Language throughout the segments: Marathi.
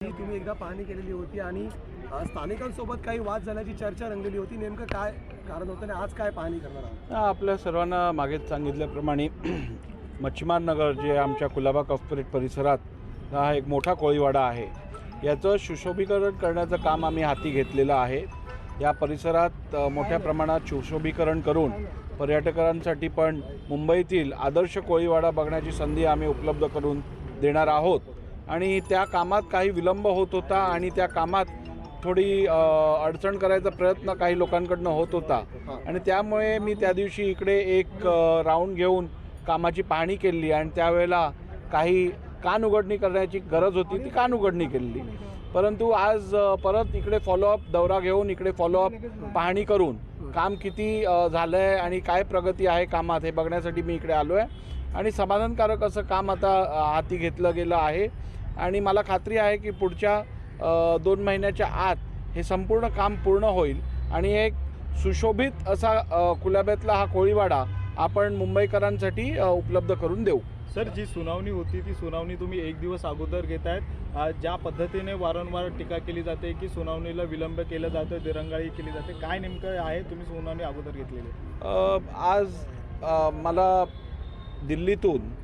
ही तुम्ही एकदा पाहणी केलेली होती आणि स्थानिकांसोबत काही वाद झाल्याची चर्चा रंगलेली होती. नेमकं काय कारण होतं आणि आज काय पाहणी करणार आहात? आपल्या सर्वांना मागेच सांगितल्याप्रमाणे मच्छीमार नगर जे आमच्या कुलाबा कॉर्पोरेट परिसरात हा एक मोठा कोळीवाडा आहे, याचं सुशोभीकरण करण्याचं काम आम्ही हाती घेतलेलं आहे. या परिसरात मोठ्या प्रमाणात सुशोभीकरण करून पर्यटकांसाठी पण मुंबईतील आदर्श कोळीवाडा बघण्याची संधी आम्ही उपलब्ध करून देणार आहोत. आणि त्या कामात काही विलंब होत होता आणि त्या कामात थोडी अडचण करायचा प्रयत्न काही लोकांकडनं होत होता आणि त्यामुळे मी त्या दिवशी इकडे एक राऊंड घेऊन कामाची पाहणी केली आणि त्यावेळेला काही कानउघडणी करण्याची गरज होती, ती कानउघडणी केली. परंतु आज परत इकडे फॉलोअप दौरा घेऊन इकडे फॉलोअप पाहणी करून काम किती झालं आहे आणि काय प्रगती आहे कामात हे बघण्यासाठी मी इकडे आलो आहे आणि समाधानकारक असं काम आता हाती घेतलं गेलं आहे. आणि मला खात्री आहे की पुढच्या 2 महिन्याच्या आत हे संपूर्ण काम पूर्ण होईल आणि एक सुशोभित असा कुलाब्यातला हा कोळीवाडा आपण मुंबईकरांसाठी उपलब्ध करून देऊ. सर, जी सुनावणी होती ती सुनावणी तुम्ही एक दिवस अगोदर घेतायत. ज्या पद्धतीने वारंवार टीका केली जाते की सुनावणीला विलंब केलं जातं, दिरंगाई केली जाते, काय नेमकं आहे तुम्ही सुनावणी अगोदर घेतलेली? आज मला दिल्लीतून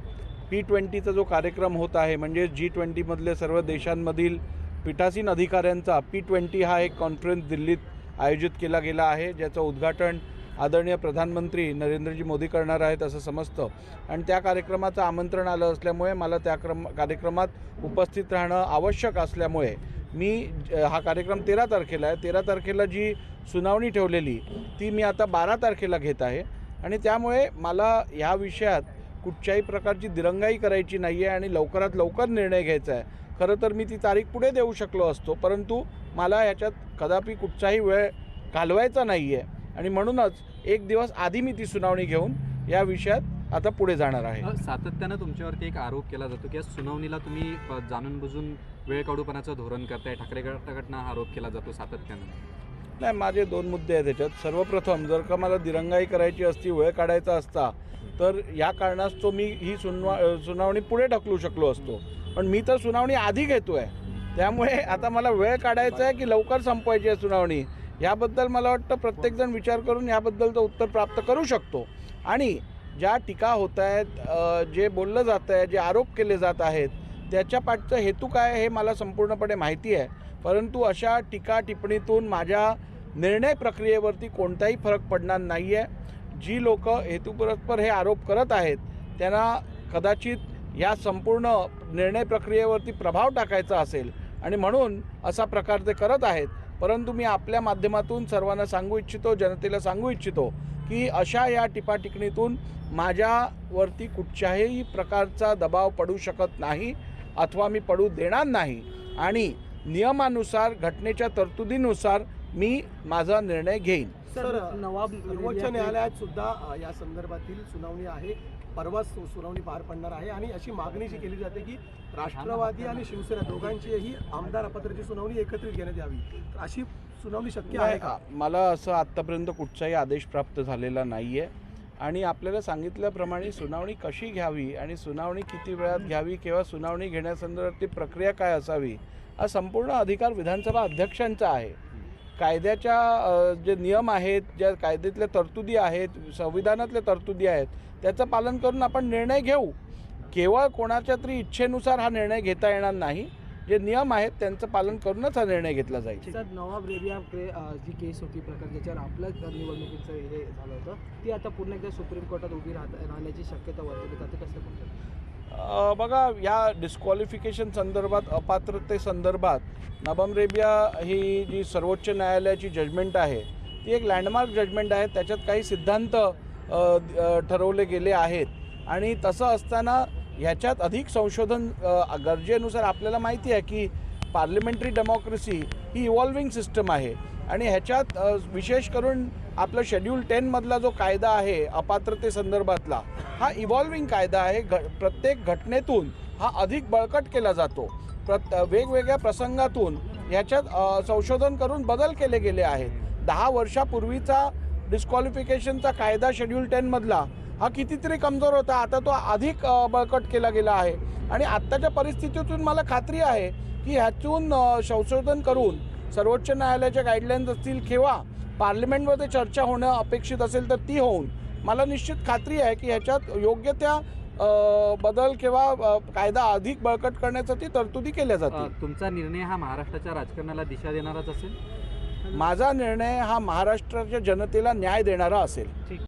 P20चा जो कार्यक्रम होत आहे, म्हणजे G20मधले सर्व देशांमधील पीठासीन अधिकाऱ्यांचा P20 हा एक कॉन्फरन्स दिल्लीत आयोजित केला गेला आहे, ज्याचं उद्घाटन आदरणीय प्रधानमंत्री नरेंद्रजी मोदी करणार आहेत असं समजतं. आणि त्या कार्यक्रमाचं आमंत्रण आलं असल्यामुळे मला त्या कार्यक्रमात उपस्थित राहणं आवश्यक असल्यामुळे मी हा कार्यक्रम 13 तारखेला आहे. 13 तारखेला जी सुनावणी ठेवलेली ती मी आता 12 तारखेला घेत आहे आणि त्यामुळे मला ह्या विषयात कुठच्याही प्रकारची दिरंगाई करायची नाही आहे आणि लवकरात लवकर निर्णय घ्यायचा आहे. खरं तर मी ती तारीख पुढे देऊ शकलो असतो, परंतु मला याच्यात कदापि कुठचाही वेळ घालवायचा नाही आहे आणि म्हणूनच एक दिवस आधी मी ती सुनावणी घेऊन या विषयात आता पुढे जाणार आहे. सातत्यानं तुमच्यावरती एक आरोप केला जातो की या सुनावणीला तुम्ही जाणून बुजून वेळ काढूपणाचं धोरण करताय. ठाकरे गटाकडनं हा आरोप केला जातो सातत्यानं. नाही, माझे 2 मुद्दे आहेत त्याच्यात. सर्वप्रथम, जर का मला दिरंगाई करायची असती, वेळ काढायचा असता, तर या कारणास्तव मी ही सुनावणी पुढे ढकलू शकलो असतो. पण मी तर सुनावणी आधी घेतो आहे, त्यामुळे आता मला वेळ काढायचा आहे की लवकर संपवायची आहे सुनावणी, याबद्दल मला वाटतं प्रत्येकजण विचार करून याबद्दलचं उत्तर प्राप्त करू शकतो. आणि ज्या टीका होत आहेत, जे बोललं जातं आहे, जे आरोप केले जात आहेत, त्याच्या पाठचा हेतू काय हे मला संपूर्णपणे माहिती आहे. परंतु अशा टीका टिप्पणीतून माझ्या निर्णय प्रक्रियेवरती कोणताही फरक पडणार नाही आहे. जी लोक हेतुपुरस्पर हे आरोप करत आहेत त्यांना कदाचित या संपूर्ण निर्णय प्रक्रियेवरती प्रभाव टाकायचा असेल आणि म्हणून असा प्रकार ते करत आहेत. परंतु मी आपल्या माध्यमातून सर्वांना सांगू इच्छितो, जनतेला सांगू इच्छितो की अशा या टिपाटिकणीतून माझ्यावरती कुठच्याही प्रकारचा दबाव पडू शकत नाही अथवा मी पडू देणार नाही आणि नियमानुसार, घटनेच्या तरतुदीनुसार मी माझा निर्णय घेईन. सर, सर्वोच्च न्यायालयात सुद्धा या संदर्भातील सुनावणी आहे. परवाच सुनावणी पार पडणार आहे आणि अशी मागणी जी केली जाते की राष्ट्रवादी आणि शिवसेना दोघांचीही आमदार अपात्रची सुनावणी एकत्रित घेण्यात यावी. अशी सुनावणी शक्य आहे का? मला असं आत्तापर्यंत कुठचाही आदेश प्राप्त झालेला नाही आहे आणि आपल्याला सांगितल्याप्रमाणे सुनावणी कशी घ्यावी आणि सुनावणी किती वेळात घ्यावी किंवा सुनावणी घेण्यासंदर्भातली प्रक्रिया काय असावी हा संपूर्ण अधिकार विधानसभा अध्यक्षांचा आहे. कायद्याच्या जे नियम आहेत, ज्या कायद्यातल्या तरतुदी आहेत, संविधानातल्या तरतुदी आहेत, त्याचं पालन करून आपण निर्णय घेऊ. केवळ कोणाच्या तरी इच्छेनुसार हा निर्णय घेता येणार नाही. जे नियम आहेत त्यांचं पालन करूनच हा निर्णय घेतला जाईल. सर, नवाब रेबिया जी केस होती प्रकार ज्याच्यावर आपल्या निवडणुकीचं हे झालं होतं, ती आता पुन्हा एकदा सुप्रीम कोर्टात उभी राहण्याची शक्यता वर्तवली जाते. कसं म्हणतात? बघा, या डिस्क्वालिफिकेशन संदर्भात, अपात्रतेसंदर्भात नवाब रेबिया ही जी सर्वोच्च न्यायालयाची जजमेंट आहे ती एक लँडमार्क जजमेंट आहे. त्याच्यात काही सिद्धांत ठरवले गेले आहेत आणि तसं असताना ह्याच्यात अधिक संशोधन गरजेनुसार आपल्याला माहिती आहे की पार्लमेंटरी डेमोक्रेसी ही इव्हॉल्विंग सिस्टम आहे आणि ह्याच्यात विशेष करून आपलं शेड्यूल 10 मधला जो कायदा आहे अपात्रतेसंदर्भातला, हा इव्हॉल्विंग कायदा आहे. प्रत्येक घटनेतून हा अधिक बळकट केला जातो. वेगवेगळ्या प्रसंगातून ह्याच्यात संशोधन करून बदल केले गेले आहेत. 10 वर्षापूर्वीचा डिस्क्वालिफिकेशनचा कायदा शेड्यूल 10 मधला हा कितीतरी कमजोर होता, आता तो अधिक बळकट केला गेला आहे आणि आत्ताच्या परिस्थितीतून मला खात्री आहे की ह्यातून संशोधन करून सर्वोच्च न्यायालयाच्या गाईडलाईन्स असतील किंवा पार्लमेंटमध्ये चर्चा होणं अपेक्षित असेल तर ती होऊन मला निश्चित खात्री आहे की ह्याच्यात योग्य त्या बदल किंवा कायदा अधिक बळकट करण्यासाठी तरतुदी केल्या जातील. तुमचा निर्णय हा महाराष्ट्राच्या राजकारणाला दिशा देणाराच असेल? माझा निर्णय हा महाराष्ट्राच्या जनतेला न्याय देणारा असेल. ठीक